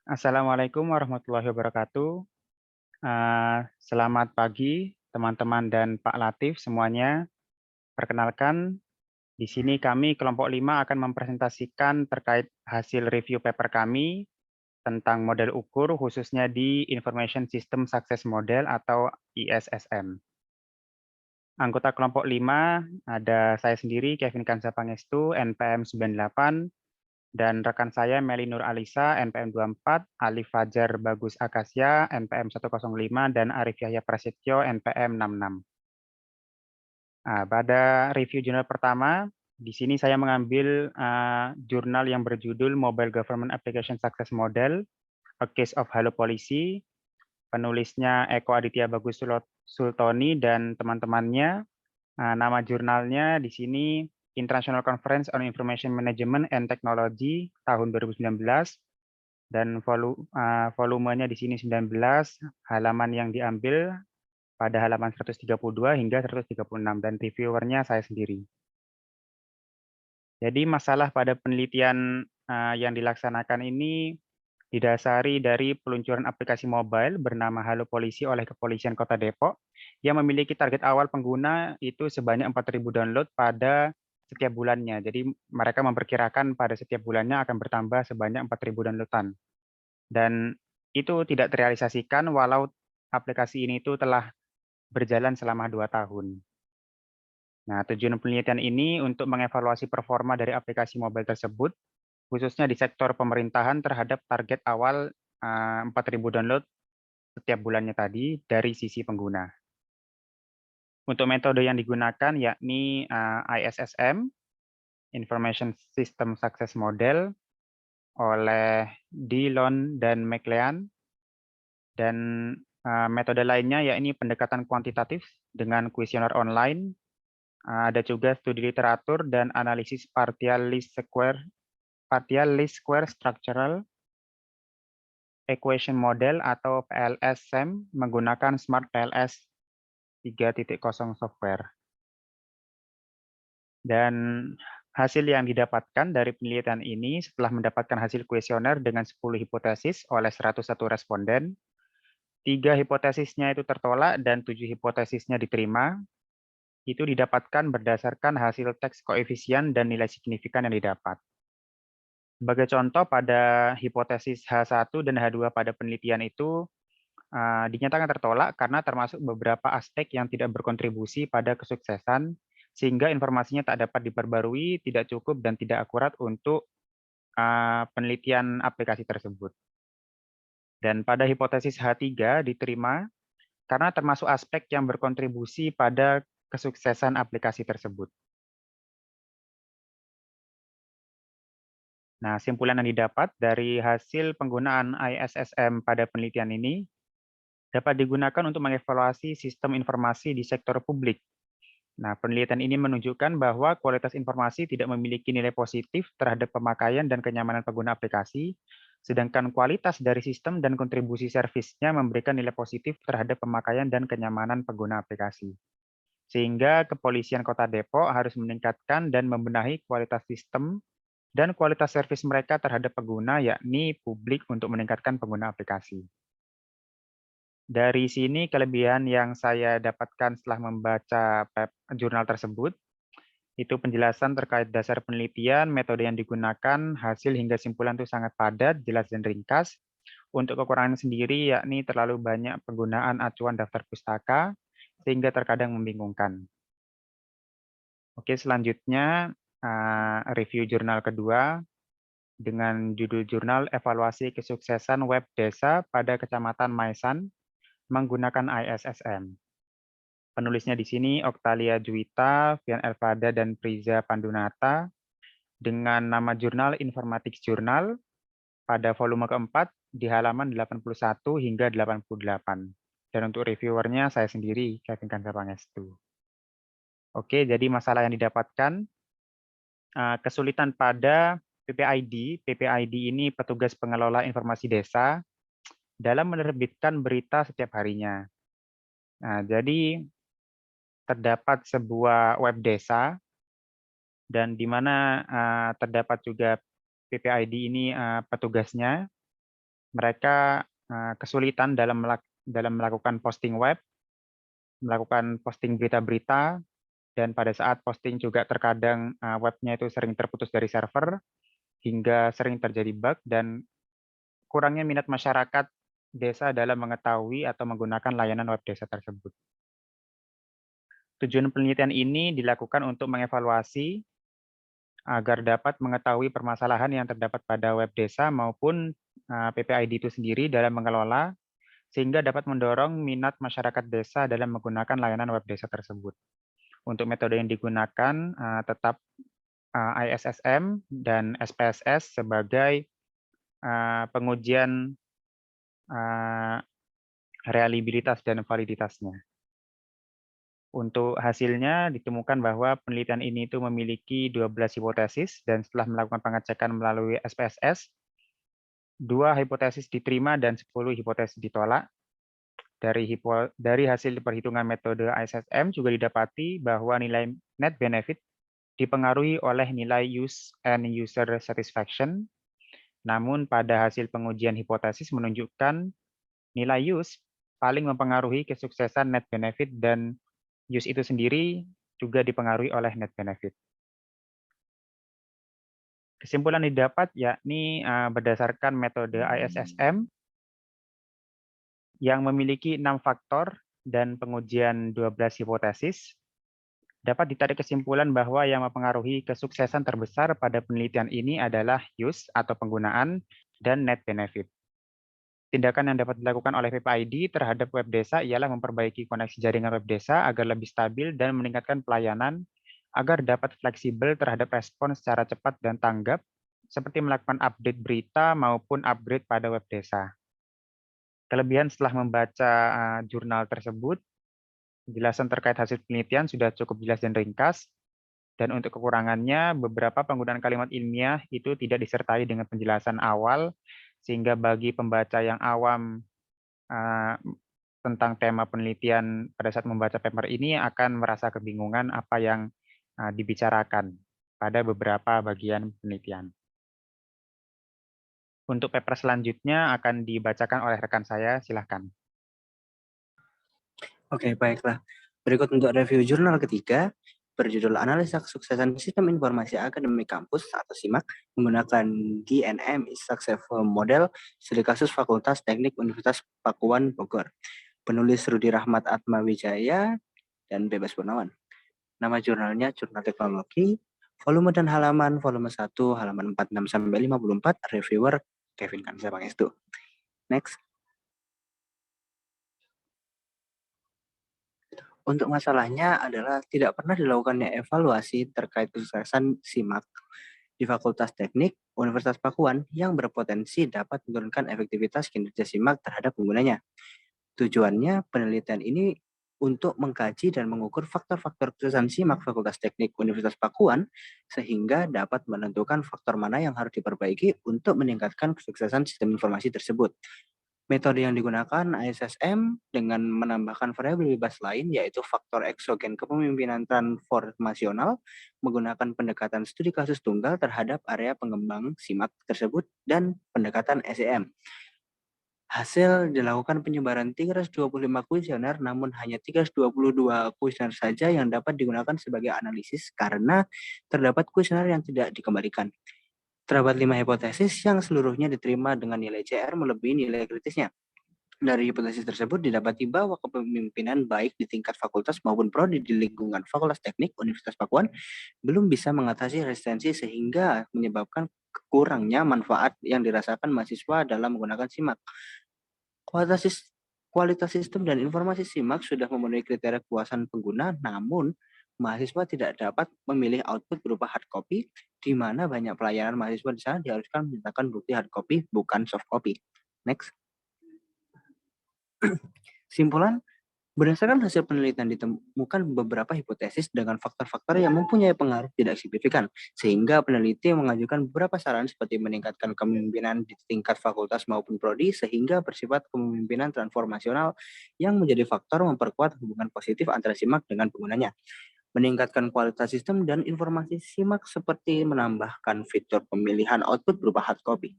Assalamualaikum warahmatullahi wabarakatuh. Selamat pagi teman-teman dan Pak Latif semuanya. Perkenalkan, di sini kami kelompok 5 akan mempresentasikan terkait hasil review paper kami tentang model ukur khususnya di Information System Success Model atau ISSM. Anggota kelompok 5 ada saya sendiri Kevin Kansa Pangestu, NPM 98, dan rekan saya Meli Nur Alisa, NPM 24, Ali Fajar Bagus Akasya, NPM 105, dan Arif Yahya Prasetyo, NPM 66. Nah, pada review jurnal pertama, di sini saya mengambil jurnal yang berjudul Mobile Government Application Success Model, A Case of Halo Policy, penulisnya Eko Aditya Bagus Sultoni dan teman-temannya. Nama jurnalnya di sini International Conference on Information Management and Technology tahun 2019 dan volumenya di sini 19, halaman yang diambil pada halaman 132 hingga 136 dan reviewernya saya sendiri. Jadi masalah pada penelitian yang dilaksanakan ini didasari dari peluncuran aplikasi mobile bernama Halo Polisi oleh Kepolisian Kota Depok yang memiliki target awal pengguna itu sebanyak 4.000 download pada setiap bulannya. Jadi mereka memperkirakan pada setiap bulannya akan bertambah sebanyak 4.000 downloadan. Dan itu tidak terrealisasikan walau aplikasi ini itu telah berjalan selama 2 tahun. Nah, tujuan penelitian ini untuk mengevaluasi performa dari aplikasi mobile tersebut khususnya di sektor pemerintahan terhadap target awal 4.000 download setiap bulannya tadi dari sisi pengguna. Untuk metode yang digunakan yakni ISSM, Information System Success Model, oleh Dillon dan McLean, dan metode lainnya yakni pendekatan kuantitatif dengan kuesioner online, ada juga studi literatur dan analisis partial least square structural equation model atau PLS-SEM menggunakan Smart PLS 3.0 software. Dan hasil yang didapatkan dari penelitian ini setelah mendapatkan hasil kuesioner dengan 10 hipotesis oleh 101 responden, 3 hipotesisnya itu tertolak dan 7 hipotesisnya diterima, itu didapatkan berdasarkan hasil teks koefisien dan nilai signifikan yang didapat. Sebagai contoh, pada hipotesis H1 dan H2 pada penelitian itu dinyatakan tertolak karena termasuk beberapa aspek yang tidak berkontribusi pada kesuksesan, sehingga informasinya tak dapat diperbarui, tidak cukup, dan tidak akurat untuk penelitian aplikasi tersebut. Dan pada hipotesis H3 diterima karena termasuk aspek yang berkontribusi pada kesuksesan aplikasi tersebut. Nah, simpulan yang didapat dari hasil penggunaan ISSM pada penelitian ini dapat digunakan untuk mengevaluasi sistem informasi di sektor publik. Nah, penelitian ini menunjukkan bahwa kualitas informasi tidak memiliki nilai positif terhadap pemakaian dan kenyamanan pengguna aplikasi, sedangkan kualitas dari sistem dan kontribusi servisnya memberikan nilai positif terhadap pemakaian dan kenyamanan pengguna aplikasi. Sehingga Kepolisian Kota Depok harus meningkatkan dan membenahi kualitas sistem dan kualitas servis mereka terhadap pengguna, yakni publik untuk meningkatkan pengguna aplikasi. Dari sini kelebihan yang saya dapatkan setelah membaca jurnal tersebut, itu penjelasan terkait dasar penelitian, metode yang digunakan, hasil hingga simpulan itu sangat padat, jelas dan ringkas. Untuk kekurangan sendiri yakni terlalu banyak penggunaan acuan daftar pustaka, sehingga terkadang membingungkan. Oke, selanjutnya review jurnal kedua dengan judul jurnal Evaluasi Kesuksesan Web Desa pada Kecamatan Maesan menggunakan ISSM. Penulisnya di sini Oktalia Juwita, Fian Elvada, dan Priza Pandunata dengan nama jurnal Informatics Journal pada volume keempat di halaman 81 hingga 88. Dan untuk reviewernya saya sendiri, Kevin Kansa Pangestu. Oke, jadi masalah yang didapatkan, kesulitan pada PPID. PPID ini petugas pengelola informasi desa dalam menerbitkan berita setiap harinya. Nah, jadi terdapat sebuah web desa dan di mana terdapat juga PPID ini petugasnya. mereka kesulitan dalam melakukan posting web, melakukan posting berita-berita, dan pada saat posting juga terkadang webnya itu sering terputus dari server, hingga sering terjadi bug dan kurangnya minat masyarakat desa dalam mengetahui atau menggunakan layanan web desa tersebut. Tujuan penelitian ini dilakukan untuk mengevaluasi agar dapat mengetahui permasalahan yang terdapat pada web desa maupun PPID itu sendiri dalam mengelola, sehingga dapat mendorong minat masyarakat desa dalam menggunakan layanan web desa tersebut. Untuk metode yang digunakan tetap ISSM dan SPSS sebagai pengujian reliabilitas dan validitasnya. Untuk hasilnya ditemukan bahwa penelitian ini itu memiliki 12 hipotesis dan setelah melakukan pengecekan melalui SPSS, 2 hipotesis diterima dan 10 hipotesis ditolak. Dari hasil perhitungan metode ISSM juga didapati bahwa nilai net benefit dipengaruhi oleh nilai use and user satisfaction. Namun pada hasil pengujian hipotesis menunjukkan nilai use paling mempengaruhi kesuksesan net benefit dan use itu sendiri juga dipengaruhi oleh net benefit. Kesimpulan didapat yakni berdasarkan metode ISSM yang memiliki 6 faktor dan pengujian 12 hipotesis, dapat ditarik kesimpulan bahwa yang mempengaruhi kesuksesan terbesar pada penelitian ini adalah use atau penggunaan dan net benefit. Tindakan yang dapat dilakukan oleh PPID terhadap web desa ialah memperbaiki koneksi jaringan web desa agar lebih stabil dan meningkatkan pelayanan agar dapat fleksibel terhadap respon secara cepat dan tanggap, seperti melakukan update berita maupun upgrade pada web desa. Kelebihan setelah membaca jurnal tersebut, penjelasan terkait hasil penelitian sudah cukup jelas dan ringkas, dan untuk kekurangannya, beberapa penggunaan kalimat ilmiah itu tidak disertai dengan penjelasan awal, sehingga bagi pembaca yang awam tentang tema penelitian pada saat membaca paper ini akan merasa kebingungan apa yang dibicarakan pada beberapa bagian penelitian. Untuk paper selanjutnya akan dibacakan oleh rekan saya, silahkan. Oke, baiklah. Berikut untuk review jurnal ketiga, berjudul Analisa Kesuksesan Sistem Informasi Akademik Kampus atau SIMAK menggunakan DNM Successful Model studi kasus Fakultas Teknik Universitas Pakuan, Bogor. Penulis Rudi Rahmat Atmawijaya dan Bebas Purnawan. Nama jurnalnya Jurnal Teknologi, volume dan halaman, volume 1, halaman 46-54, reviewer Kevin Kansa Pangestu. Next. Untuk masalahnya adalah tidak pernah dilakukannya evaluasi terkait kesuksesan SIMAK di Fakultas Teknik Universitas Pakuan yang berpotensi dapat menurunkan efektivitas kinerja SIMAK terhadap penggunanya. Tujuannya penelitian ini untuk mengkaji dan mengukur faktor-faktor kesuksesan SIMAK Fakultas Teknik Universitas Pakuan sehingga dapat menentukan faktor mana yang harus diperbaiki untuk meningkatkan kesuksesan sistem informasi tersebut. Metode yang digunakan ISSM dengan menambahkan variabel bebas lain yaitu faktor eksogen kepemimpinan transformasional menggunakan pendekatan studi kasus tunggal terhadap area pengembang SIMAK tersebut dan pendekatan SEM. Hasil dilakukan penyebaran 325 kuesioner namun hanya 322 kuesioner saja yang dapat digunakan sebagai analisis karena terdapat kuesioner yang tidak dikembalikan. Terdapat 5 hipotesis yang seluruhnya diterima dengan nilai CR melebihi nilai kritisnya. Dari hipotesis tersebut didapati bahwa kepemimpinan baik di tingkat fakultas maupun prodi di lingkungan Fakultas Teknik Universitas Pakuan belum bisa mengatasi resistensi sehingga menyebabkan kurangnya manfaat yang dirasakan mahasiswa dalam menggunakan SIMAK. Kualitas sistem dan informasi SIMAK sudah memenuhi kriteria kepuasan pengguna, namun mahasiswa tidak dapat memilih output berupa hard copy, di mana banyak pelayanan mahasiswa di sana diharuskan menyertakan bukti hard copy, bukan soft copy. Next. Simpulan, berdasarkan hasil penelitian ditemukan beberapa hipotesis dengan faktor-faktor yang mempunyai pengaruh tidak signifikan, sehingga peneliti mengajukan beberapa saran seperti meningkatkan kepemimpinan di tingkat fakultas maupun prodi, sehingga bersifat kepemimpinan transformasional yang menjadi faktor memperkuat hubungan positif antara SIMAK dengan penggunanya. Meningkatkan kualitas sistem dan informasi SIMAK seperti menambahkan fitur pemilihan output berupa hard copy.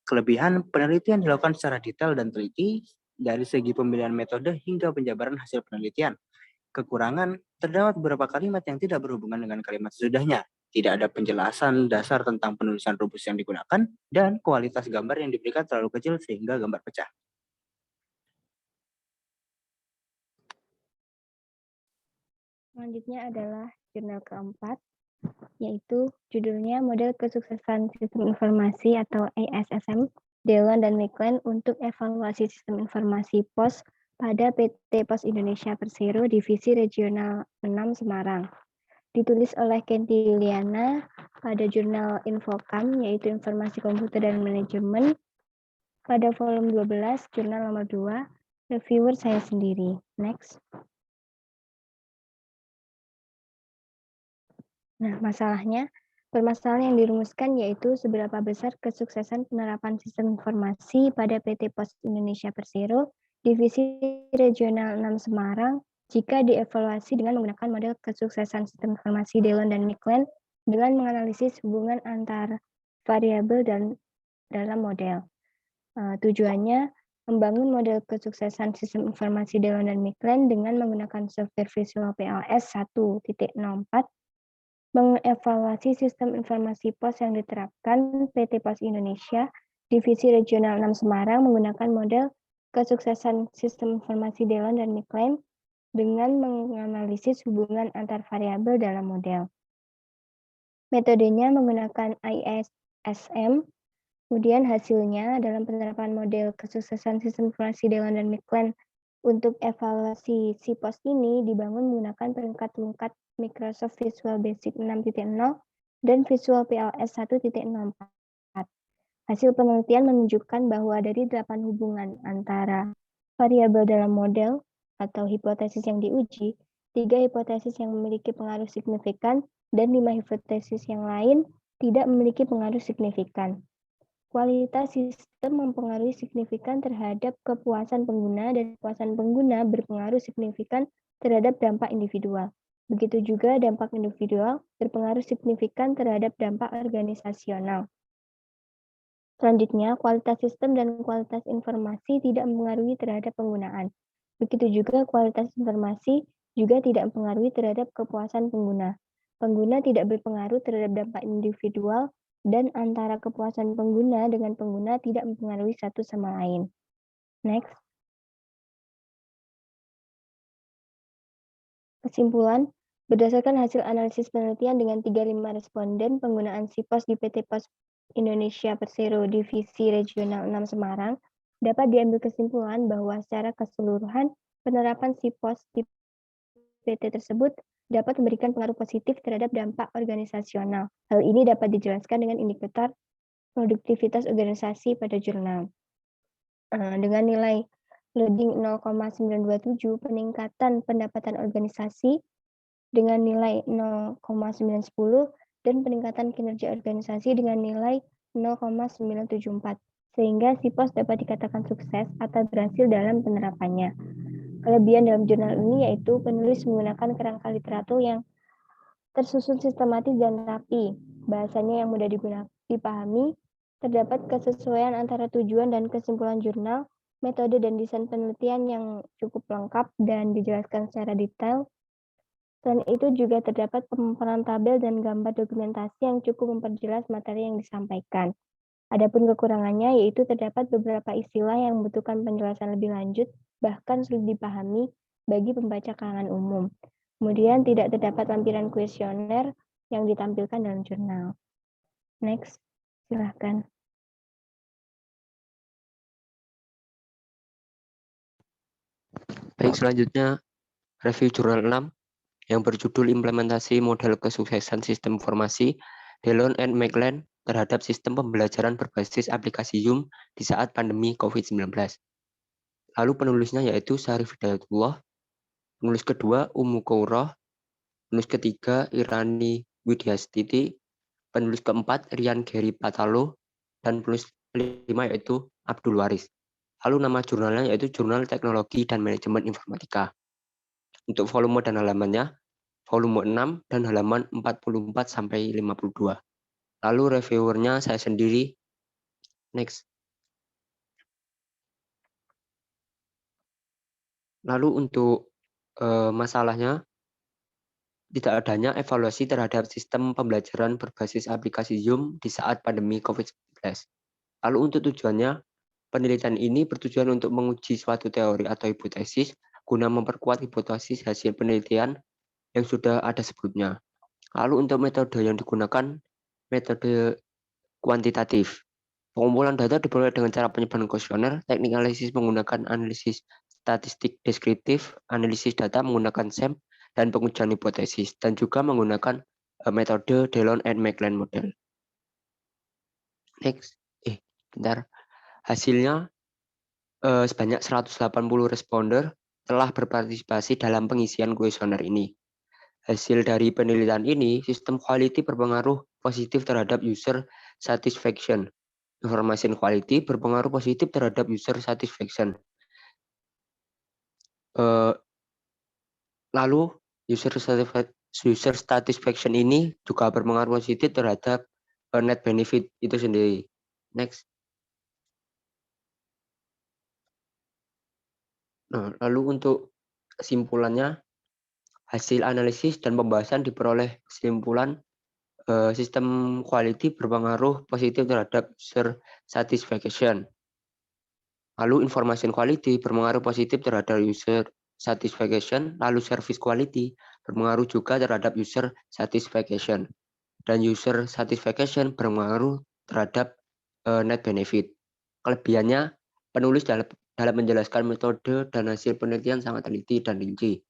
Kelebihan, penelitian dilakukan secara detail dan teliti dari segi pemilihan metode hingga penjabaran hasil penelitian. Kekurangan, terdapat beberapa kalimat yang tidak berhubungan dengan kalimat sesudahnya. Tidak ada penjelasan dasar tentang penulisan rumus yang digunakan, dan kualitas gambar yang diberikan terlalu kecil sehingga gambar pecah. Selanjutnya adalah jurnal keempat, yaitu judulnya Model Kesuksesan Sistem Informasi atau ISSM, Delon dan McLean untuk evaluasi sistem informasi POS pada PT POS Indonesia Persero Divisi Regional 6 Semarang. Ditulis oleh Kenti Yuliana pada jurnal Infocam, yaitu Informasi Komputer dan Manajemen, pada volume 12, jurnal nomor 2, reviewer saya sendiri. Next. Nah, permasalahan yang dirumuskan yaitu seberapa besar kesuksesan penerapan sistem informasi pada PT POS Indonesia Persero, Divisi Regional 6 Semarang, jika dievaluasi dengan menggunakan model kesuksesan sistem informasi Delon dan McLean dengan menganalisis hubungan antar variabel dalam model. Tujuannya, membangun model kesuksesan sistem informasi Delon dan McLean dengan menggunakan software Visual PLS 1.04, mengevaluasi sistem informasi POS yang diterapkan PT POS Indonesia, Divisi Regional 6 Semarang menggunakan model kesuksesan sistem informasi Delon dan McLean dengan menganalisis hubungan antar variabel dalam model. Metodenya menggunakan ISSM, kemudian hasilnya dalam penerapan model kesuksesan sistem informasi Delon dan McLean untuk evaluasi si POS ini dibangun menggunakan perangkat lunak Microsoft Visual Basic 6.0 dan Visual PLS 1.04. Hasil penelitian menunjukkan bahwa dari 8 hubungan antara variabel dalam model atau hipotesis yang diuji, 3 hipotesis yang memiliki pengaruh signifikan dan 5 hipotesis yang lain tidak memiliki pengaruh signifikan. Kualitas sistem mempengaruhi signifikan terhadap kepuasan pengguna dan kepuasan pengguna berpengaruh signifikan terhadap dampak individual. Begitu juga dampak individual berpengaruh signifikan terhadap dampak organisasional. Selanjutnya, kualitas sistem dan kualitas informasi tidak mempengaruhi terhadap penggunaan. Begitu juga kualitas informasi juga tidak mempengaruhi terhadap kepuasan pengguna. Pengguna tidak berpengaruh terhadap dampak individual dan antara kepuasan pengguna dengan pengguna tidak mempengaruhi satu sama lain. Next. Kesimpulan, berdasarkan hasil analisis penelitian dengan 35 responden, penggunaan SIPOS di PT POS Indonesia Persero Divisi Regional 6 Semarang, dapat diambil kesimpulan bahwa secara keseluruhan penerapan SIPOS di PT tersebut dapat memberikan pengaruh positif terhadap dampak organisasional. Hal ini dapat dijelaskan dengan indikator produktivitas organisasi pada jurnal. Dengan nilai loading 0,927, peningkatan pendapatan organisasi dengan nilai 0,910 dan peningkatan kinerja organisasi dengan nilai 0,974, sehingga SIPOS dapat dikatakan sukses atau berhasil dalam penerapannya. Kelebihan dalam jurnal ini yaitu penulis menggunakan kerangka literatur yang tersusun sistematis dan rapi, bahasanya yang mudah dipahami, terdapat kesesuaian antara tujuan dan kesimpulan jurnal, metode dan desain penelitian yang cukup lengkap dan dijelaskan secara detail. Selain itu juga terdapat pemaparan tabel dan gambar dokumentasi yang cukup memperjelas materi yang disampaikan. Adapun kekurangannya yaitu terdapat beberapa istilah yang membutuhkan penjelasan lebih lanjut, bahkan sulit dipahami bagi pembaca kalangan umum. Kemudian tidak terdapat lampiran kuesioner yang ditampilkan dalam jurnal. Next, silahkan. Baik, selanjutnya review jurnal 6 yang berjudul Implementasi Model Kesuksesan Sistem Informasi Delon and McLean terhadap Sistem Pembelajaran Berbasis Aplikasi Zoom di saat pandemi COVID-19. Lalu penulisnya yaitu Syarif Hidayatullah, penulis kedua Umu Kourah, penulis ketiga Irani Widyastiti, penulis keempat Rian Geri Patalo, dan penulis kelima yaitu Abdul Waris. Lalu nama jurnalnya yaitu Jurnal Teknologi dan Manajemen Informatika. Untuk volume dan halamannya, volume 6 dan halaman 44-52. Lalu reviewernya saya sendiri. Next. Lalu untuk masalahnya, tidak adanya evaluasi terhadap sistem pembelajaran berbasis aplikasi Zoom di saat pandemi COVID-19. Lalu untuk tujuannya, penelitian ini bertujuan untuk menguji suatu teori atau hipotesis guna memperkuat hipotesis hasil penelitian yang sudah ada sebelumnya. Lalu untuk metode yang digunakan, metode kuantitatif. Pengumpulan data diperoleh dengan cara penyebaran kuesioner, teknik analisis menggunakan analisis statistik deskriptif, analisis data menggunakan SEM, dan pengujian hipotesis, dan juga menggunakan metode Delon and McLean model. Next, bentar. Hasilnya sebanyak 180 responder telah berpartisipasi dalam pengisian kuesioner ini. Hasil dari penelitian ini, sistem quality berpengaruh positif terhadap user satisfaction. Information quality berpengaruh positif terhadap user satisfaction. Lalu user satisfaction ini juga berpengaruh positif terhadap net benefit itu sendiri. Next. Nah, lalu untuk kesimpulannya, hasil analisis dan pembahasan diperoleh kesimpulan sistem quality berpengaruh positif terhadap user satisfaction. Lalu information quality berpengaruh positif terhadap user satisfaction, lalu service quality berpengaruh juga terhadap user satisfaction, dan user satisfaction berpengaruh terhadap net benefit. Kelebihannya, penulis dalam menjelaskan metode dan hasil penelitian sangat teliti dan rinci,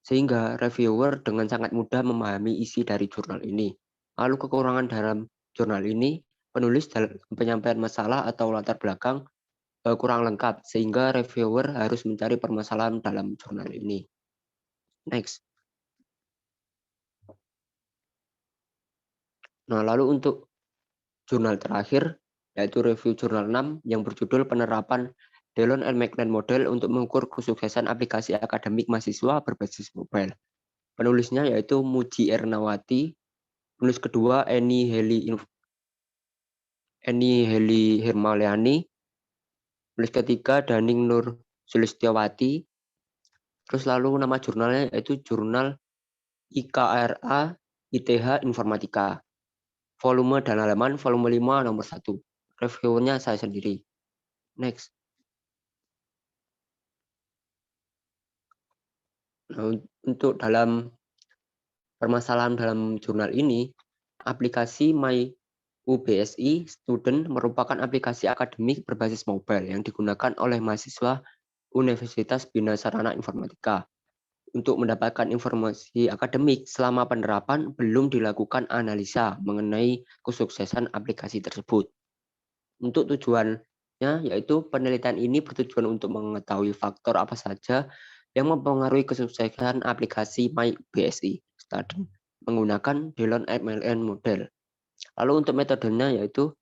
sehingga reviewer dengan sangat mudah memahami isi dari jurnal ini. Lalu kekurangan dalam jurnal ini, penulis dalam penyampaian masalah atau latar belakang kurang lengkap, sehingga reviewer harus mencari permasalahan dalam jurnal ini. Next. Nah, lalu untuk jurnal terakhir, yaitu review jurnal 6 yang berjudul penerapan Delon and McLean model untuk mengukur kesuksesan aplikasi akademik mahasiswa berbasis mobile. Penulisnya yaitu Muji Ernawati, penulis kedua Eni Heli Hermaliani, penulis ketiga Daning Nur Sulistiawati, terus lalu nama jurnalnya yaitu Jurnal IKRA ITH Informatika. Volume dan halaman, volume 5 nomor 1. Reviewernya saya sendiri. Next. Nah, untuk dalam permasalahan dalam jurnal ini, aplikasi My UBSI Student merupakan aplikasi akademik berbasis mobile yang digunakan oleh mahasiswa Universitas Bina Sarana Informatika. Untuk mendapatkan informasi akademik selama penerapan belum dilakukan analisa mengenai kesuksesan aplikasi tersebut. Untuk tujuannya yaitu penelitian ini bertujuan untuk mengetahui faktor apa saja yang mempengaruhi kesuksesan aplikasi My BSI Student menggunakan Delon and McLean model. Lalu untuk metodenya yaitu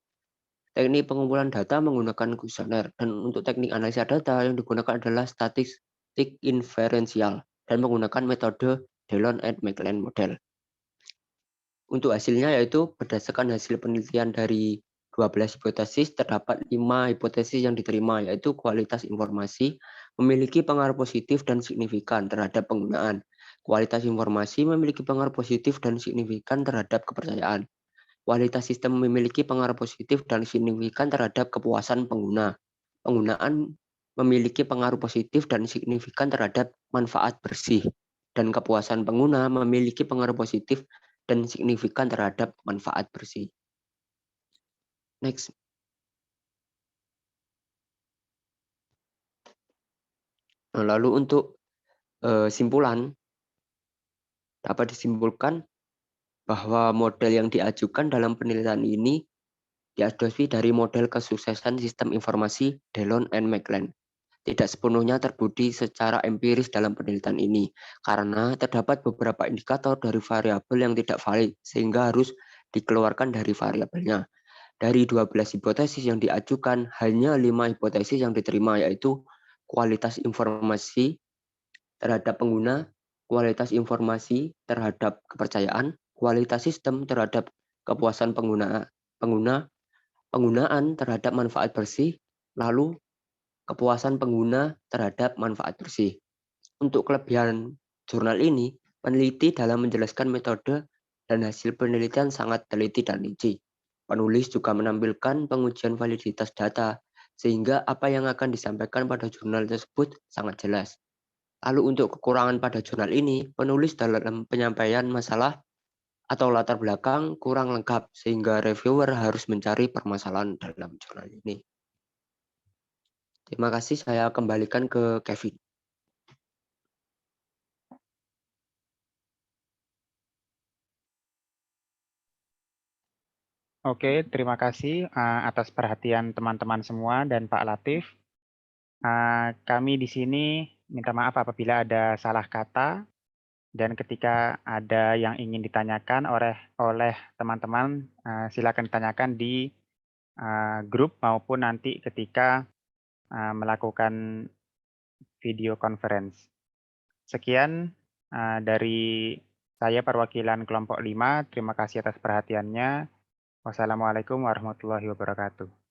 teknik pengumpulan data menggunakan kuesioner, dan untuk teknik analisa data yang digunakan adalah statistik inferensial dan menggunakan metode Delon and McLean model. Untuk hasilnya yaitu berdasarkan hasil penelitian dari 12 hipotesis, terdapat 5 hipotesis yang diterima, yaitu kualitas informasi memiliki pengaruh positif dan signifikan terhadap penggunaan. Kualitas informasi memiliki pengaruh positif dan signifikan terhadap kepercayaan. Kualitas sistem memiliki pengaruh positif dan signifikan terhadap kepuasan pengguna. Penggunaan memiliki pengaruh positif dan signifikan terhadap manfaat bersih. Dan kepuasan pengguna memiliki pengaruh positif dan signifikan terhadap manfaat bersih. Next. Nah, lalu untuk simpulan, dapat disimpulkan bahwa model yang diajukan dalam penelitian ini diadopsi dari model kesuksesan sistem informasi Delon and McLean. Tidak sepenuhnya terbukti secara empiris dalam penelitian ini, karena terdapat beberapa indikator dari variabel yang tidak valid, sehingga harus dikeluarkan dari variabelnya. Dari 12 hipotesis yang diajukan, hanya 5 hipotesis yang diterima, yaitu kualitas informasi terhadap pengguna, kualitas informasi terhadap kepercayaan, kualitas sistem terhadap kepuasan penggunaan terhadap manfaat bersih, lalu kepuasan pengguna terhadap manfaat bersih. Untuk kelebihan jurnal ini, peneliti dalam menjelaskan metode dan hasil penelitian sangat teliti dan rinci. Penulis juga menampilkan pengujian validitas data, sehingga apa yang akan disampaikan pada jurnal tersebut sangat jelas. Lalu untuk kekurangan pada jurnal ini, penulis dalam penyampaian masalah atau latar belakang kurang lengkap, sehingga reviewer harus mencari permasalahan dalam jurnal ini. Terima kasih, saya kembalikan ke Kevin. Oke, terima kasih atas perhatian teman-teman semua dan Pak Latif. Kami di sini minta maaf apabila ada salah kata, dan ketika ada yang ingin ditanyakan oleh teman-teman, silakan ditanyakan di grup maupun nanti ketika melakukan video conference. Sekian dari saya perwakilan kelompok 5. Terima kasih atas perhatiannya. Wassalamualaikum warahmatullahi wabarakatuh.